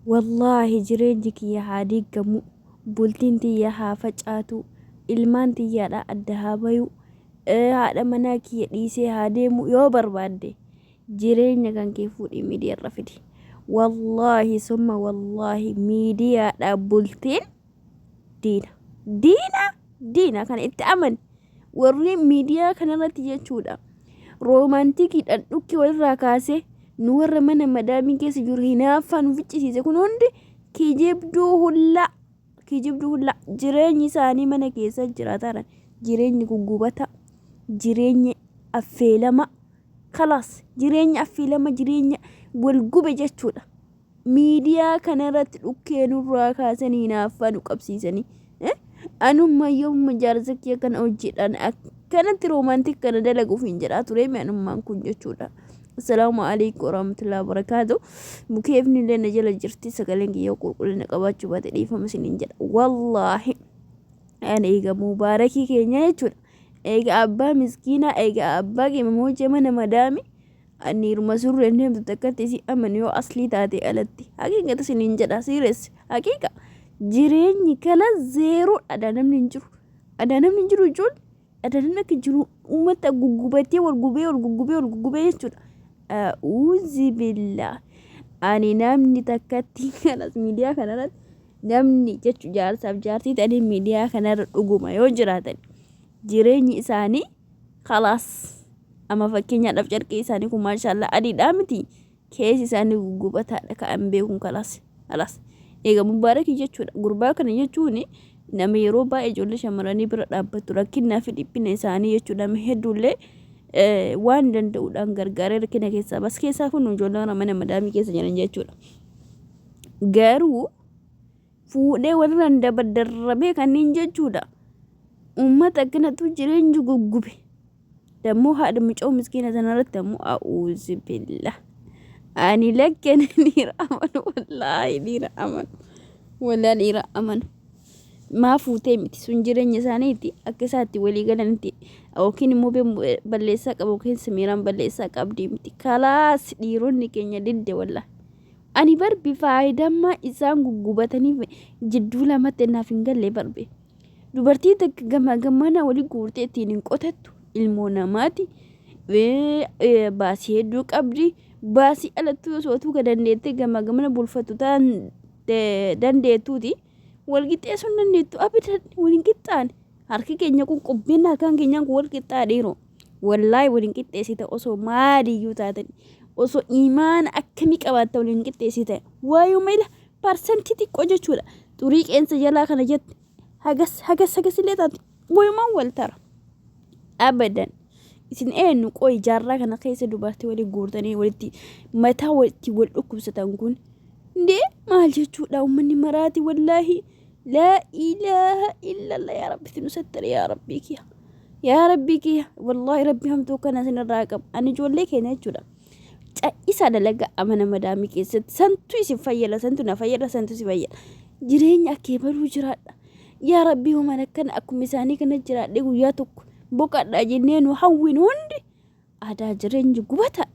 Wallaahi jireenyi kiyya haa diigamu, bultiin tiyya haa facaatu, ilmaan tiyyaadha adda haa bayu, haadha manaa kiyya dhiisee haa deemu yoo barbaadde jireenya kan kee fuudhii miidiyaarra fidi. Wallaahi summa wallaahi miidiyaadha bultiin diina. Diina kana itti amani. Warri miidiyaa kanarratti jechuudha. Roomaantikiidhaan dhukki walirraa kaasee nu warra mana madaamii keessa jiru hinaaffaa nu ficcisiise kun hundi kijibduu hullaa jireenyi isaanii mana keessa jiraatan jireenyi guggubata jireenya affeelama kalaas jireenya affeelama jireenya walgube jechuudha. Miidiyaa kanarratti dhukkee nurraa kaasanii hinaaffaa nu qabsiisanii anumma yoomma jaarsa kiyya kana hojjedhaan akkanatti roomaantik kana dalaguuf hin jedhaa ture anummaan kun jechuudha. Assalamu alaikum warahmatullahi wabarakatuh. Mukeefni illee na jala jirti sagaleen kiyya qulqullina qabaachuu baate dhiifama isiniin jedha. Wallaahi ani eega mubaarakii keenya jechuudha. Eega abbaa miskiinaa eega abbaa keema moojee mana madaami ani irma surreen deemtu takkatti isi aman yoo aslii taate alatti haqiiqata isiniin jedha siires haqiiqa jireenyi kala zeeroo adda namni hin jiru jechuudha. Adda namni akka jiru uummata guggubatee wal gubee jechuudha. Uzi billah ani namni takkatti kanas miidiyaa kanarratti namni jechu jaarsaaf jaartii ta'anii miidiyaa kanarra dhuguma yoo jiraatan jireenyi isaanii khalaas ama fakkeenyaadhaaf carqii isaanii kun maashaallah adiidhaa miti keessi isaanii guggubataadha ka'an beekuun khalaas eega mubaarakii jechuudha. Gurbaa kana jechuun nama yeroo baay'ee ijoollee shamarranii bira dhaabbattu rakkinaa fi dhiphina isaanii jechuudha. Nama hedduullee waan danda'uudhaan gargaaree rakkina keessaa bas keessaa kun ijoollee mana madaamii keessa jiran jechuudha. Garuu fuudhee warraan dabaddarrabee kanneen jechuudha. Uummata akkanatu jireenyi guggube. Dammoo haadha mucaa miskiina sanarratti ammoo a'uuzi billah. Ani lakkeen dhiira amanu wallaahi dhiira amanu. Maa fuutee miti sun jireenya isaaniiti akka isaatti walii galanitti yookiin immoo balleessaa qabu yookiin samiiraan balleessaa qabdii miti. Kalaas dhiironni keenya didde wallaahi. Ani barbi faayidammaa isaan guggubatanii jidduu lamatti naaf hin galle barbe. Dubartii takka gamana walii guurtee ittiin hin qotattu ilmoo namaati. Baasii hedduu qabdi. Baasii alattuu osoo dandeettee gamana bulfattu dandeettuuti. Walqixxeessuun dandeettu abidan waliin qixxaane harki keenya kun qubbeen harkaan keenyaan kun wal qixxaadheero. Wallaahi waliin qixxeessite osoo maaliyyuu taatan osoo imaana akkamii qabaatta waliin qixxeessite waayuu meela parsantii xiqqoo jechuudha. Xurii qeensa jalaa kana jette hagas illee taate waayumaan wal tara abadan. Isin eenyu qoy jaarraa kana keessa dubartii walii guurtanii walitti mataa walitti wal dhukkubsatan kun ndee maal jechuudha uummanni maraati wallaahi. لا إله إلا الله يا ربي تنستر يا ربي كيا والله ربي هم توكنا سن الراقب أنا جول لك هنا جودا إسا دلقا أمانا مدامي كيست سنتو سفايلا سنتو نفايلا سنتو سفايلا جرين أكيبر وجرات يا ربي هم أنا كان أكو مساني كان جرات لغو ياتوك بوكا دا جنين وحوين وندي أدا جرين جقوبتا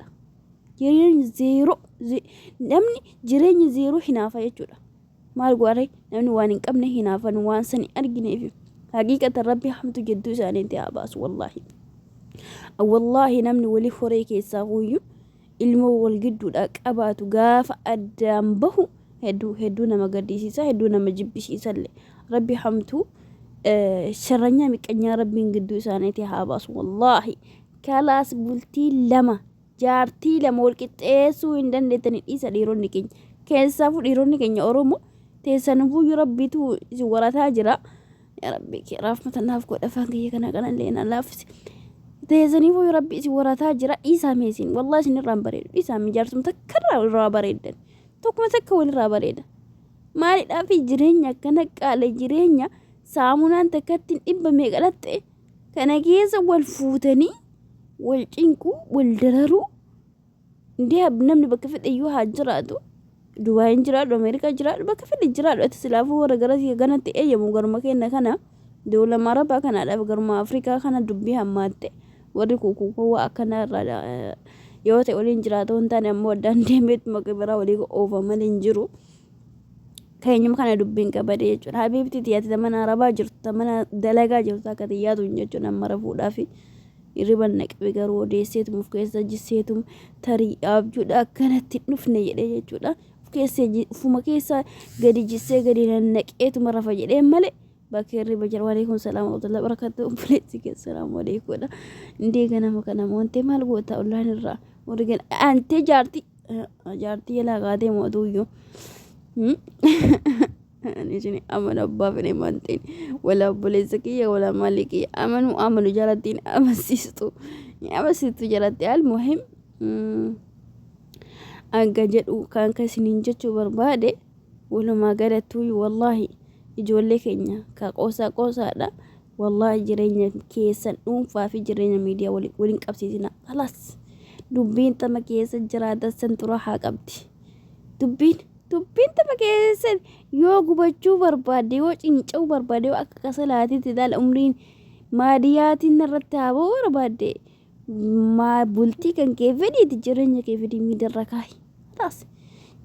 جرين زيرو نمني جرين زيرو حنافا يجودا maal gwaare namni waan hin qabne hinaafan waan sani argineef haqiiqata rabbi hamtu jidduu isaaniitti haa baasu wallaahi namni walii horee keessaa huyyu ilmoo wal gidduudha qabaatu gaafa addaan bahu hedduu nama gaddisiisa hedduu nama jibbisiisallee rabbi hamtu sharranyaa miqqanyaa rabbiin gidduu isaaniitti haa baasu wallaahi. Kalaas bultii lama jaartii lama wal qixxeessuu hin dandeettanii dhiisa dhiironni keenya keessaafuu dhiironni keenya Oromoo teessanufuu rabbiitu isin warataa jira. Ya rabbi raafmata naaf godha afaan kiyya kana illee na laaffise. Teessaniifuu rabbi isin warataa jira dhiisaa meesin wallaahi isin irraan bareedu dhiisaa mijaarsuma takka irraa bareeddan tokkuma takka walirraa bareeda. Maalidhaaf jireenya akkana qaala jireenya saamunaan takkatti dhibba meeqa dhatte kana keessa wal fuutanii wal cinquu wal dararuu ndee namni bakka fedhayyuu haa jiraatu. Dubai jiraadhu Amerikaa jiraadhu bakka fedhe jiraadhu ati silaafuu warra garasii ganatti eeyyamu garuma kenna kana dawla marabaa kanaadhaaf garuma Afrikaa kana dubbii hammaatte warri kukuukuu akkana yoo ta'e waliin jiraatu hin taane ammoo addaan deemeetu maqaa biraa walii oofa malee hin jiru. keenyuma kana dubbiin qabade jechuudha. Habiibti tiyaati mana arabaa jirtu mana dalagaa jirtu akka xiyyaatu jechuudha nama rafuudhaafi irriban naqbe garuu odeesseetum of keessa jisseetum tarii abjuudha akkanatti dhufne jedhee jechuudha. Ufuma keessa gadi jissee gadi naqeetuma rafa jedhee malee bakka irriba jira. Waalaikum salaam wa rahmatullahi wa barakatuh. Obboleessi keessa salaamu alaikum. Indee ganama kana moontee maal goota ollaan irraa warri antee jaartii yalaa kaatee mootuyyuu Nijini amanu abbaa fedhe mantiin wala obboleessa kiyya wala maalii kiyya amanu jalattiin amansiistu jalatti almuhim aga jedhu kan kasiniin jechuu barbaade walumaa galattuu wallahi ijoollee keenya ka qoosaadha wallahi jireenya keessan dhuunfaa fi jireenya miidiyaa waliin qabsiisina khalaas dubbiin tama keessa jiraatan san tura haa qabdi dubbiin tama keessa yoo gubachuu barbaade yoo cinca'uu barbaade yoo akka kasalaatiitti daala umriin maadiyaatiin irratti haaboo barbaade bultii kan kee fedhiiti jireenya kee fedhii miidiyaa kaayi khalaas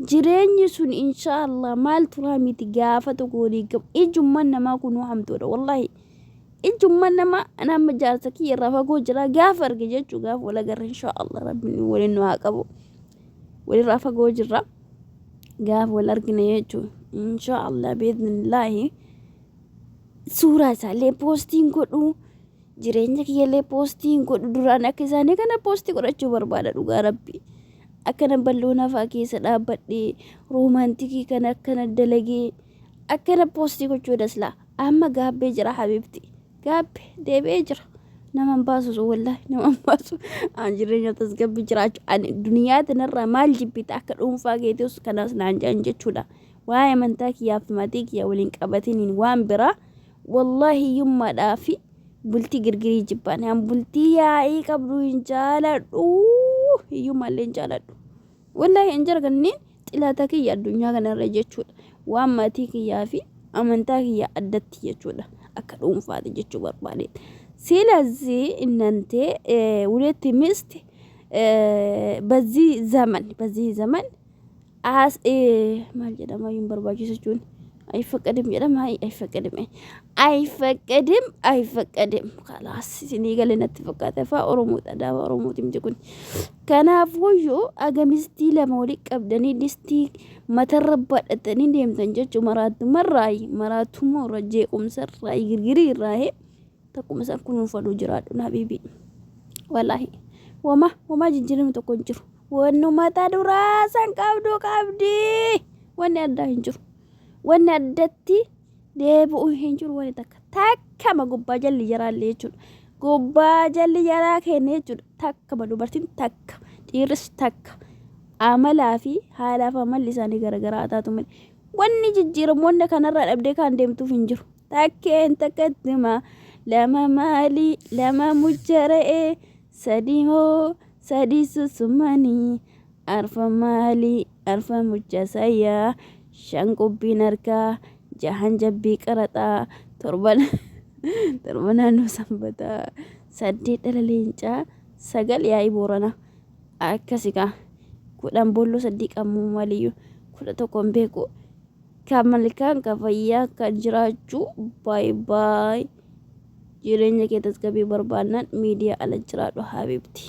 jireenyi sun inshallah maal turaa miti gaafa tokko gab ijumman namaa kunuu hamtoodha wallahi ijumman namaa nama jaarsa kiyya irraa fagoo jira gaafa arge jechuu gaafa wal agarra inshallah rabbiin waliin nu haa qabu walirraa fagoo jirra gaafa wal argine jechuu inshallah biidhnillaahi suuraa isaallee poostiin godhu jireenya kiyyallee poostiin godhu duraan akka isaanii kana poostii godhachuu barbaada dhugaa rabbi akkana balloona fa'aa keessa dhaabbadhee roomaantikii kan akkana dalagee akkana poostii gochuu dasla amma gaabbee jira habiibti gaabbe deebi'ee jira naman baasu wallahi naman baasu an jireenya tasgabbii jiraachuu ani duniyaa tanarraa maal jibbita akka dhuunfaa keetius kanas naan jaan jechuudha waa'ee amantaa kiyyaaf maatii kiyya waliin qabatiniin waan biraa wallahi yummaadhaa fi bultii girgirii jibbaan han bultii yaa'ii qabdu hin jaaladhu hiyyummallee hin jaaladhu wallahi hin jarganniin xilaata kiyya addunyaa kanarra jechuudha waan maatii kiyyaa fi amantaa kiyya addatti jechuudha akka dhuunfaati jechuu barbaade ስለዚህ እናንተ ሁለት ሚስት በዚህ ዘመን አስ ማልጀዳማ ይንበርባችሁን አይፈቀድም ጀዳማ አይፈቀድም خلاص ሲኒገለ ነትፈቀተፋ ኦሮሞ ተዳባ ኦሮሞ ትምጅኩን ከናፎዮ አገሚስቲ ለሞሊ ቀብደኒ ዲስቲ መተረባደተኒ እንደምተን ጀቹ መራቱ ሞረጄ ቁምሰራይ ግርግሪ ራሄ ተቁም ሰኩኑ ፈዱ ጅራዱ ናቢቢ ወላሂ ወማ ጅጅንም ተቆንጭሩ ወኑ ማታ ዱራ ሰንቀብዱ ቀብዲ ወኔ አዳ እንጅሩ ወኔ አደቲ ደቡ እንጅሩ ወኔ takka gubbaa jalli jaraalle jechuudha gubbaa jalli jaraa kenne jechuudha takka dubartiin takka dhiirris takka amalaa fi haalaaf amalli isaanii garagaraa taatu malee wanni jijjiiramoonni kanarraa dhabdee kan deemtuuf hin jiru takkeen takkattima lama maali lama mujjara'e sadii hoo sadii susumanii arfa maali arfa mujjasayyaa shan qubbiin harkaa jahan jabbii qaraxaa torban naannoo sanbataa saddeet dhala leencaa sagal yaa'ii boorana akkasikaa kudhan boolloo sadii qammuu maliyyuu 11 beeku kan malkaan ka fayyaa kan jiraachuu baay jireenya kee tasgabbii barbaannan miidiyaa ala jiraadhu habiibti